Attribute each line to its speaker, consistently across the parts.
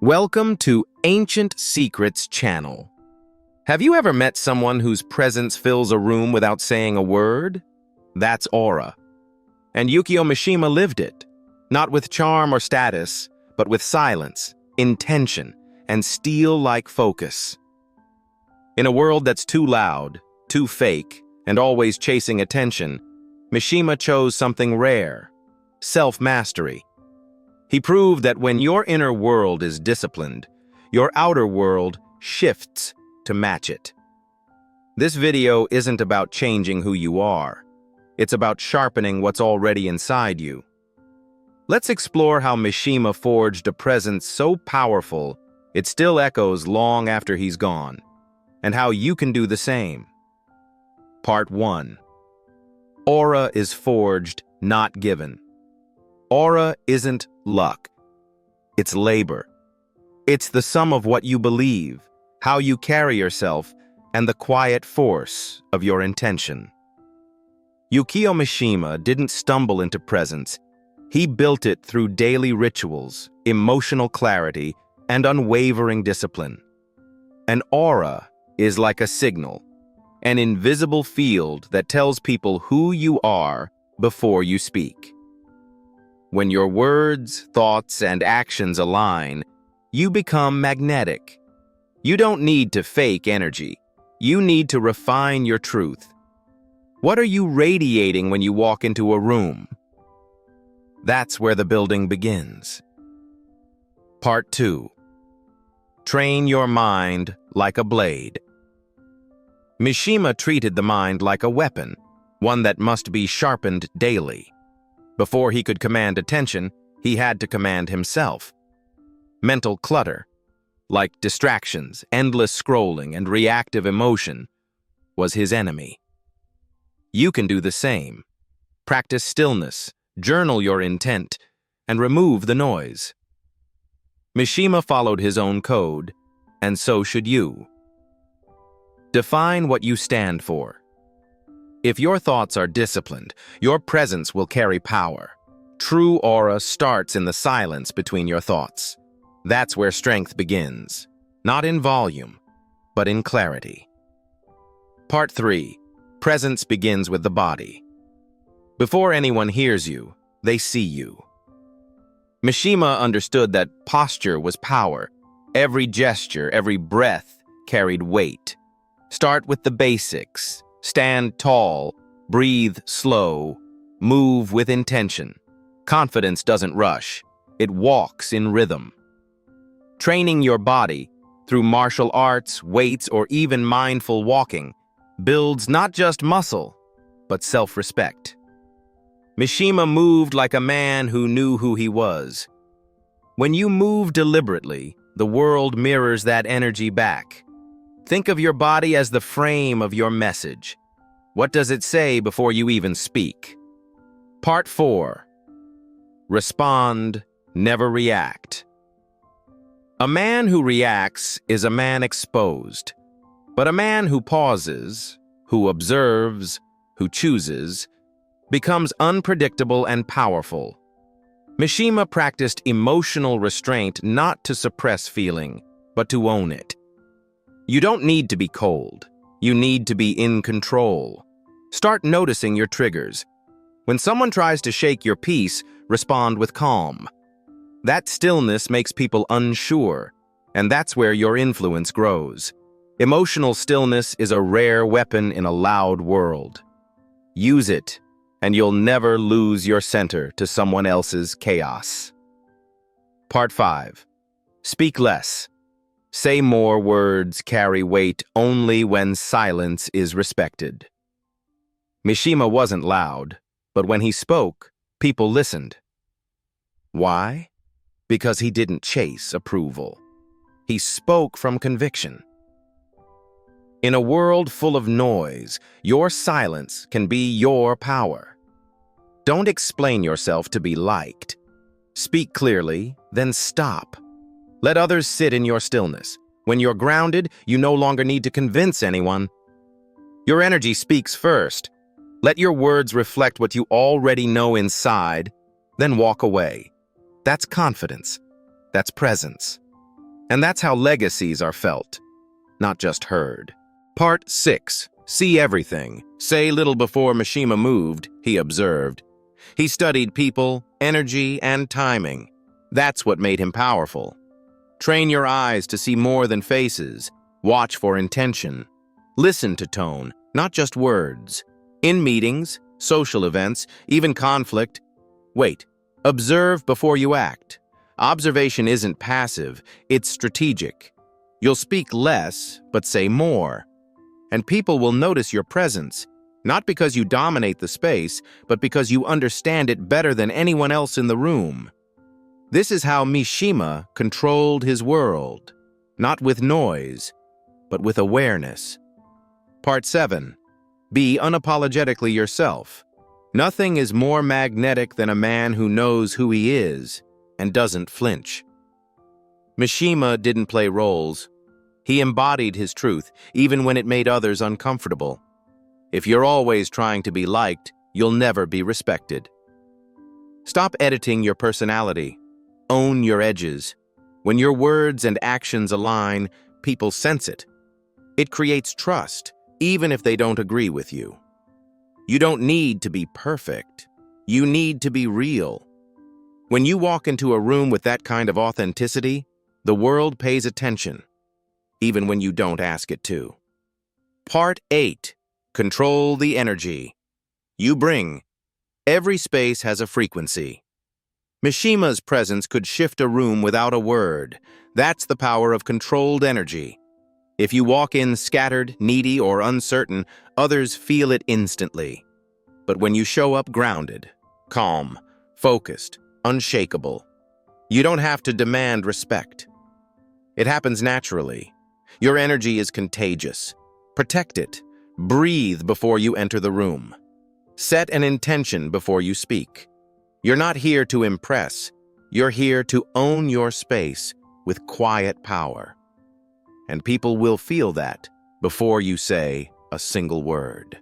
Speaker 1: Welcome to Ancient Secrets channel. Have you ever met someone whose presence fills a room without saying a word? That's aura. And Yukio Mishima lived it, not with charm or status, but with silence, intention, and steel-like focus. In a world that's too loud, too fake, and always chasing attention, Mishima chose something rare: self-mastery. He proved that when your inner world is disciplined, your outer world shifts to match it. This video isn't about changing who you are. It's about sharpening what's already inside you. Let's explore how Mishima forged a presence so powerful it still echoes long after he's gone, and how you can do the same. Part 1. Aura is forged, not given. Aura isn't luck. It's labor. It's the sum of what you believe, how you carry yourself, and the quiet force of your intention. Yukio Mishima didn't stumble into presence. He built it through daily rituals, emotional clarity, and unwavering discipline. An aura is like a signal, an invisible field that tells people who you are before you speak. When your words, thoughts, and actions align, you become magnetic. You don't need to fake energy. You need to refine your truth. What are you radiating when you walk into a room? That's where the building begins. Part 2. Train your mind like a blade. Mishima treated the mind like a weapon, one that must be sharpened daily. Before he could command attention, he had to command himself. Mental clutter, like distractions, endless scrolling, and reactive emotion, was his enemy. You can do the same. Practice stillness, journal your intent, and remove the noise. Mishima followed his own code, and so should you. Define what you stand for. If your thoughts are disciplined, your presence will carry power. True aura starts in the silence between your thoughts. That's where strength begins, not in volume, but in clarity. Part 3. Presence begins with the body. Before anyone hears you, they see you. Mishima understood that posture was power. Every gesture, every breath carried weight. Start with the basics. Stand tall, breathe slow, move with intention. Confidence doesn't rush, it walks in rhythm. Training your body through martial arts, weights, or even mindful walking builds not just muscle, but self-respect. Mishima moved like a man who knew who he was. When you move deliberately, the world mirrors that energy back. Think of your body as the frame of your message. What does it say before you even speak? Part 4. Respond, never react. A man who reacts is a man exposed, but a man who pauses, who observes, who chooses, becomes unpredictable and powerful. Mishima practiced emotional restraint not to suppress feeling, but to own it. You don't need to be cold. You need to be in control. Start noticing your triggers. When someone tries to shake your peace, respond with calm. That stillness makes people unsure, and that's where your influence grows. Emotional stillness is a rare weapon in a loud world. Use it, and you'll never lose your center to someone else's chaos. Part 5. Speak less. Say more words carry weight only when silence is respected. Mishima wasn't loud, but when he spoke, people listened. Why? Because he didn't chase approval. He spoke from conviction. In a world full of noise, your silence can be your power. Don't explain yourself to be liked. Speak clearly, then stop. Let others sit in your stillness. When you're grounded, you no longer need to convince anyone. Your energy speaks first. Let your words reflect what you already know inside, then walk away. That's confidence. That's presence. And that's how legacies are felt, not just heard. Part 6. See everything. Say little before Mishima moved, he observed. He studied people, energy, and timing. That's what made him powerful. Train your eyes to see more than faces. Watch for intention. Listen to tone, not just words. In meetings, social events, even conflict. Wait. Observe before you act. Observation isn't passive, it's strategic. You'll speak less, but say more. And people will notice your presence, not because you dominate the space, but because you understand it better than anyone else in the room. This is how Mishima controlled his world, not with noise, but with awareness. Part 7. Be unapologetically yourself. Nothing is more magnetic than a man who knows who he is and doesn't flinch. Mishima didn't play roles. He embodied his truth, even when it made others uncomfortable. If you're always trying to be liked, you'll never be respected. Stop editing your personality. Own your edges. When your words and actions align, people sense it. It creates trust, even if they don't agree with you. You don't need to be perfect. You need to be real. When you walk into a room with that kind of authenticity, the world pays attention, even when you don't ask it to. Part 8. Control the energy you bring. Every space has a frequency. Mishima's presence could shift a room without a word. That's the power of controlled energy. If you walk in scattered, needy, or uncertain, others feel it instantly. But when you show up grounded, calm, focused, unshakable, you don't have to demand respect. It happens naturally. Your energy is contagious. Protect it. Breathe before you enter the room. Set an intention before you speak. You're not here to impress. You're here to own your space with quiet power. And people will feel that before you say a single word.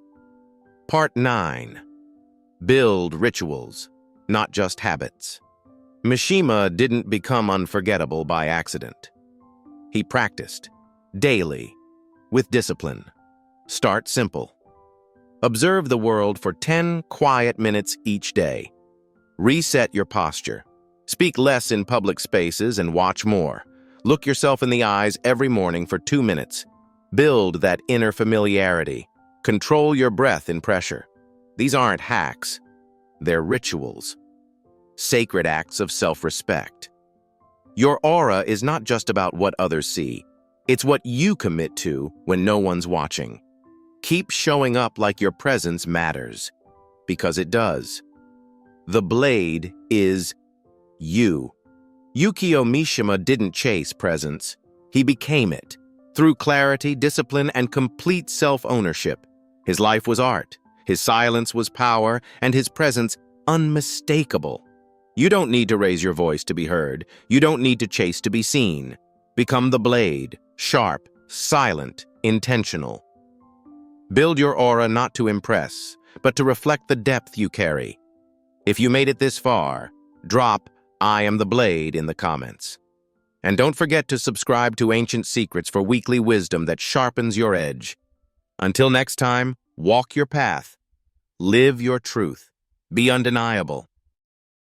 Speaker 1: Part 9. Build rituals, not just habits. Mishima didn't become unforgettable by accident. He practiced, daily, with discipline. Start simple. Observe the world for 10 quiet minutes each day. Reset your posture. Speak less in public spaces and watch more. Look yourself in the eyes every morning for 2 minutes. Build that inner familiarity. Control your breath in pressure. These aren't hacks. They're rituals. Sacred acts of self-respect. Your aura is not just about what others see. It's what you commit to when no one's watching. Keep showing up like your presence matters, because it does. The blade is you. Yukio Mishima didn't chase presence. He became it. Through clarity, discipline, and complete self-ownership. His life was art, his silence was power, and his presence unmistakable. You don't need to raise your voice to be heard. You don't need to chase to be seen. Become the blade, sharp, silent, intentional. Build your aura not to impress, but to reflect the depth you carry. If you made it this far, drop "I am the blade" in the comments. And don't forget to subscribe to Ancient Secrets for weekly wisdom that sharpens your edge. Until next time, walk your path, live your truth, be undeniable.